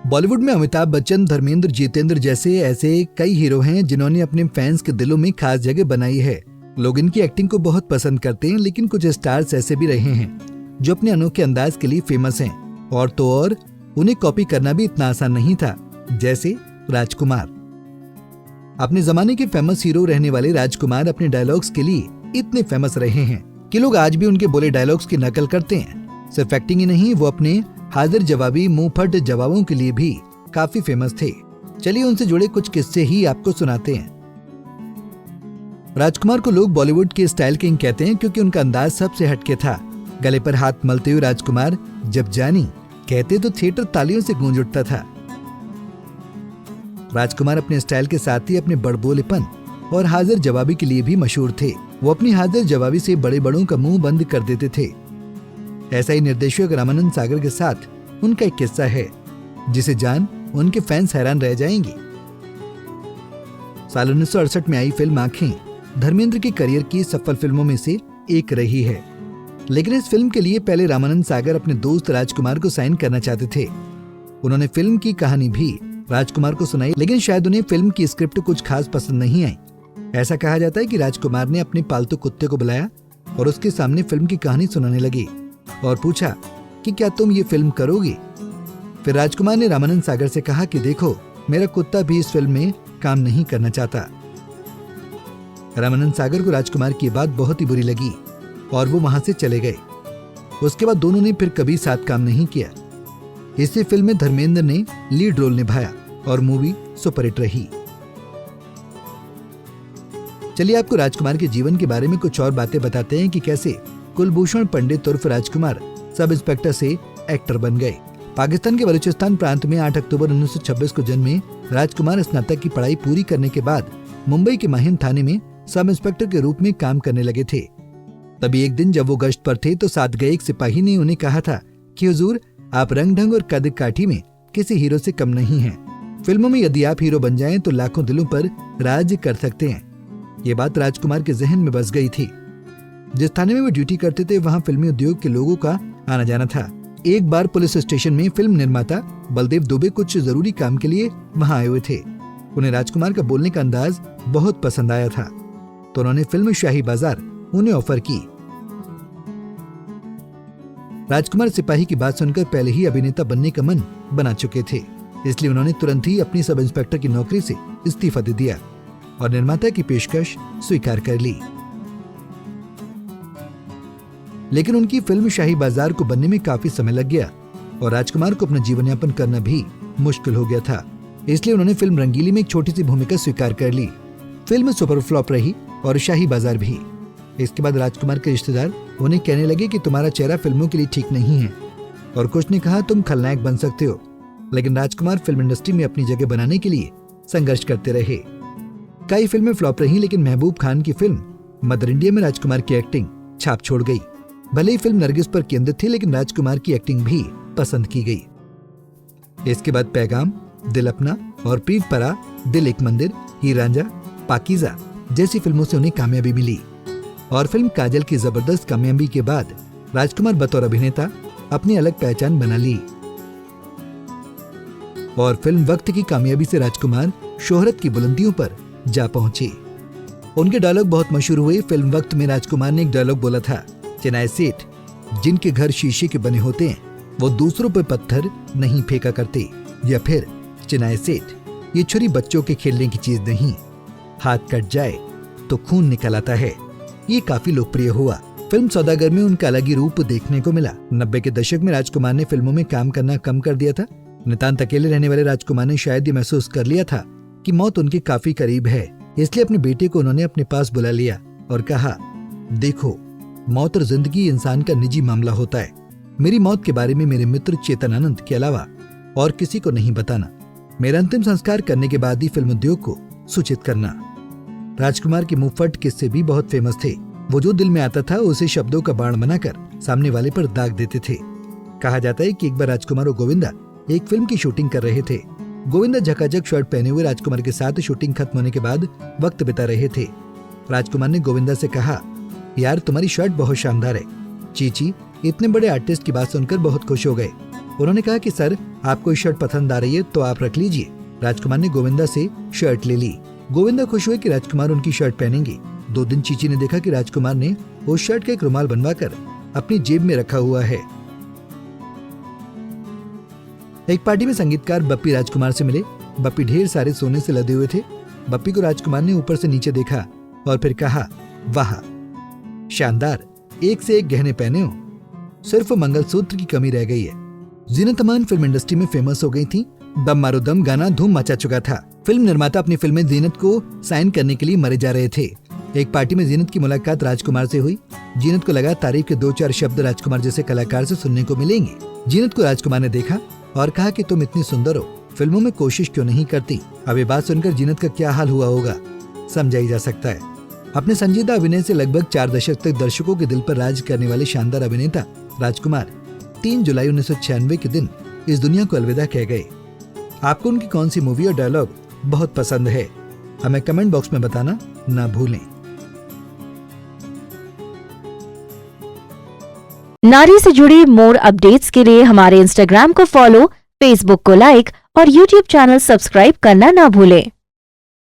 बॉलीवुड में अमिताभ बच्चन, धर्मेंद्र, जितेंद्र जैसे ऐसे कई हीरो हैं जिन्होंने अपने फैंस के दिलों में खास जगह बनाई है। लोग इनकी एक्टिंग को बहुत पसंद करते हैं, लेकिन कुछ स्टार्स ऐसे भी रहे हैं जो अपने अनोखे अंदाज के लिए फेमस हैं। और तो और उन्हें कॉपी करना भी इतना आसान नहीं था, जैसे राजकुमार। अपने जमाने के फेमस हीरो रहने वाले राजकुमार अपने डायलॉग्स के लिए इतने फेमस रहे हैं कि लोग आज भी उनके बोले डायलॉग्स की नकल करते हैं। सिर्फ एक्टिंग ही नहीं, वो अपने हाजिर जवाबी मुंहफट जवाबों के लिए भी काफी फेमस थे। चलिए उनसे जुड़े कुछ किस्से ही आपको सुनाते हैं। राजकुमार को लोग बॉलीवुड के स्टाइल किंग कहते हैं क्योंकि उनका अंदाज सबसे हटके था। गले पर हाथ मलते हुए राजकुमार जब जानी कहते तो थिएटर तालियों से गूंज उठता था। राजकुमार अपने स्टाइल के साथ ही अपने बड़बोलेपन और हाजिर जवाबी के लिए भी मशहूर थे। वो अपनी हाजिर जवाबी से बड़े बड़ों का मुंह बंद कर देते थे। ऐसा ही निर्देशक रामानंद सागर के साथ उनका एक किस्सा है जिसे जान उनके फैंस हैरान रह जाएंगे। साल 1968 में आई फिल्म आंखें धर्मेंद्र के करियर की सफल फिल्मों में से एक रही है, लेकिन इस फिल्म के लिए पहले रामानंद सागर अपने दोस्त राजकुमार को साइन करना चाहते थे। उन्होंने फिल्म की कहानी भी राजकुमार को सुनाई, लेकिन शायद उन्हें फिल्म की स्क्रिप्ट कुछ खास पसंद नहीं आई। ऐसा कहा जाता है कि राजकुमार ने अपने पालतू कुत्ते को बुलाया और उसके सामने फिल्म की कहानी सुनाने लगे और पूछा कि क्या तुम ये फिल्म करोगे। फिर राजकुमार ने रामानंद सागर से कहा कि देखो, मेरा कुत्ता भी इस फिल्म में काम नहीं करना चाहता। रामानंद सागर को राजकुमार की बात बहुत ही बुरी लगी और वो वहां से चले गए। उसके बाद दोनों ने फिर कभी साथ काम नहीं किया। इसी फिल्म में धर्मेंद्र ने लीड रोल निभाया और मूवी सुपरहिट रही। चलिए आपको राजकुमार के जीवन के बारे में कुछ और बातें बताते हैं कि कैसे कुलभूषण पंडित उर्फ राजकुमार सब इंस्पेक्टर से एक्टर बन गए। पाकिस्तान के बलूचिस्तान प्रांत में 8 अक्टूबर 1926 को जन्मे राजकुमार स्नातक की पढ़ाई पूरी करने के बाद मुंबई के माहिम थाने में सब इंस्पेक्टर के रूप में काम करने लगे थे। तभी एक दिन जब वो गश्त पर थे तो साथ गए एक सिपाही ने उन्हें कहा था कि हुजूर, आप रंग ढंग और कद काठी में किसी हीरो से कम नहीं हैं। फिल्मों में यदि आप हीरो बन जाएं तो लाखों दिलों पर राज कर सकते हैं। ये बात राजकुमार के जहन में बस गई थी। जिस थाने में वो ड्यूटी करते थे वहाँ फिल्मी उद्योग के लोगों का आना जाना था। एक बार पुलिस स्टेशन में फिल्म निर्माता बलदेव दुबे कुछ जरूरी काम के लिए वहाँ आए हुए थे। उन्हें राजकुमार का बोलने का अंदाज बहुत पसंद आया था, तो उन्होंने फिल्म शाही बाजार उन्हें ऑफर की। राजकुमार सिपाही की बात सुनकर पहले ही अभिनेता बनने का मन बना चुके थे, इसलिए उन्होंने तुरंत ही अपनी सब इंस्पेक्टर की नौकरी से इस्तीफा दे दिया और निर्माता की पेशकश स्वीकार कर ली। लेकिन उनकी फिल्म शाही बाजार को बनने में काफी समय लग गया और राजकुमार को अपना जीवन यापन करना भी मुश्किल हो गया था। इसलिए उन्होंने फिल्म रंगीली में एक छोटी सी भूमिका स्वीकार कर ली। फिल्म सुपर फ्लॉप रही और शाही बाजार भी। इसके बाद राजकुमार के रिश्तेदार उन्हें कहने लगे कि तुम्हारा चेहरा फिल्मों के लिए ठीक नहीं है, और कुछ ने कहा तुम खलनायक बन सकते हो। लेकिन राजकुमार फिल्म इंडस्ट्री में अपनी जगह बनाने के लिए संघर्ष करते रहे। कई फिल्में फ्लॉप रही, लेकिन महबूब खान की फिल्म मदर इंडिया में राजकुमार की एक्टिंग छाप छोड़ गई। भले ही फिल्म नरगिस पर केंद्रित थी, लेकिन राजकुमार की एक्टिंग भी पसंद की गई। इसके बाद पैगाम, दिल अपना और प्रीत परा, दिल एक मंदिर, हीर रांझा, पाकीज़ा जैसी फिल्मों से उन्हें कामयाबी मिली। और फिल्म काजल की जबरदस्त कामयाबी के बाद राजकुमार बतौर अभिनेता अपनी अलग पहचान बना ली। और फिल्म वक्त की कामयाबी से राजकुमार शोहरत की बुलंदियों पर जा पहुंचे। उनके डायलॉग बहुत मशहूर हुए। फिल्म वक्त में राजकुमार ने एक डायलॉग बोला था, चिनाई सेठ जिनके घर शीशे के बने होते हैं वो दूसरों पर पत्थर नहीं फेंका करते। या फिर चिनाई सेठ ये छुरी बच्चों के खेलने की चीज नहीं, हाथ कट जाए तो खून निकल आता है। ये काफी लोकप्रिय हुआ। फिल्म सौदागर में उनका अलग ही रूप देखने को मिला। 90 के दशक में राजकुमार ने फिल्मों में काम करना कम कर दिया था। नितांत अकेले रहने वाले राजकुमार ने शायद ये महसूस कर लिया था कि मौत उनके काफी करीब है। इसलिए अपने बेटे को उन्होंने अपने पास बुला लिया और कहा, देखो, मौत और जिंदगी इंसान का निजी मामला होता है। मेरी मौत के बारे में मेरे मित्र चेतनानंद के अलावा और किसी को नहीं बताना। मेरा अंतिम संस्कार करने के बाद ही फिल्म उद्योग को सूचित करना। राजकुमार के मुंहफट किस्से भी बहुत फेमस थे। वो जो दिल में आता था उसे शब्दों का बाण बनाकर सामने वाले पर दाग देते थे। कहा जाता है कि एक बार राजकुमार और गोविंदा एक फिल्म की शूटिंग कर रहे थे। गोविंदा झकाझक शर्ट पहने हुए राजकुमार के साथ शूटिंग खत्म होने के बाद वक्त बिता रहे थे। राजकुमार ने गोविंदा से कहा, यार तुम्हारी शर्ट बहुत शानदार है। चीची इतने बड़े आर्टिस्ट की बात सुनकर बहुत खुश हो गए। उन्होंने कहा कि सर, आपको ये शर्ट पसंद आ रही है तो आप रख लीजिए। राजकुमार ने गोविंदा से शर्ट ले ली। गोविंदा खुश हुए कि राजकुमार उनकी शर्ट पहनेंगे। 2 दिन चीची ने देखा कि राजकुमार ने उस शर्ट का एक रुमाल बनवाकर अपनी जेब में रखा हुआ है। एक पार्टी में संगीतकार बप्पी राजकुमार से मिले। बप्पी ढेर सारे सोने से लदे हुए थे। बप्पी को राजकुमार ने ऊपर से नीचे देखा और फिर कहा, वाह, शानदार, एक से एक गहने पहने हो, सिर्फ मंगलसूत्र की कमी रह गई है। जीनत अमान फिल्म इंडस्ट्री में फेमस हो गई थी। दम मारो दम गाना धूम मचा चुका था। फिल्म निर्माता अपनी फिल्म में जीनत को साइन करने के लिए मरे जा रहे थे। एक पार्टी में जीनत की मुलाकात राजकुमार से हुई। जीनत को लगा तारीफ के 2-4 शब्द राजकुमार जैसे कलाकार से सुनने को मिलेंगे। जीनत को राजकुमार ने देखा और कहा कि तुम इतनी सुंदर हो, फिल्मों में कोशिश क्यों नहीं करती। अब ये बात सुनकर जीनत का क्या हाल हुआ होगा समझा ही जा सकता है। अपने संजीदा अभिनय से लगभग 4 दशक तक दर्शकों के दिल पर राज करने वाले शानदार अभिनेता राजकुमार 3 जुलाई 1996 के दिन इस दुनिया को अलविदा कह गए। आपको उनकी कौन सी मूवी और डायलॉग बहुत पसंद है, हमें कमेंट बॉक्स में बताना ना भूलें। नारी से जुड़ी मोर अपडेट्स के लिए हमारे इंस्टाग्राम को फॉलो, फेसबुक को लाइक और यूट्यूब चैनल सब्सक्राइब करना ना भूलें।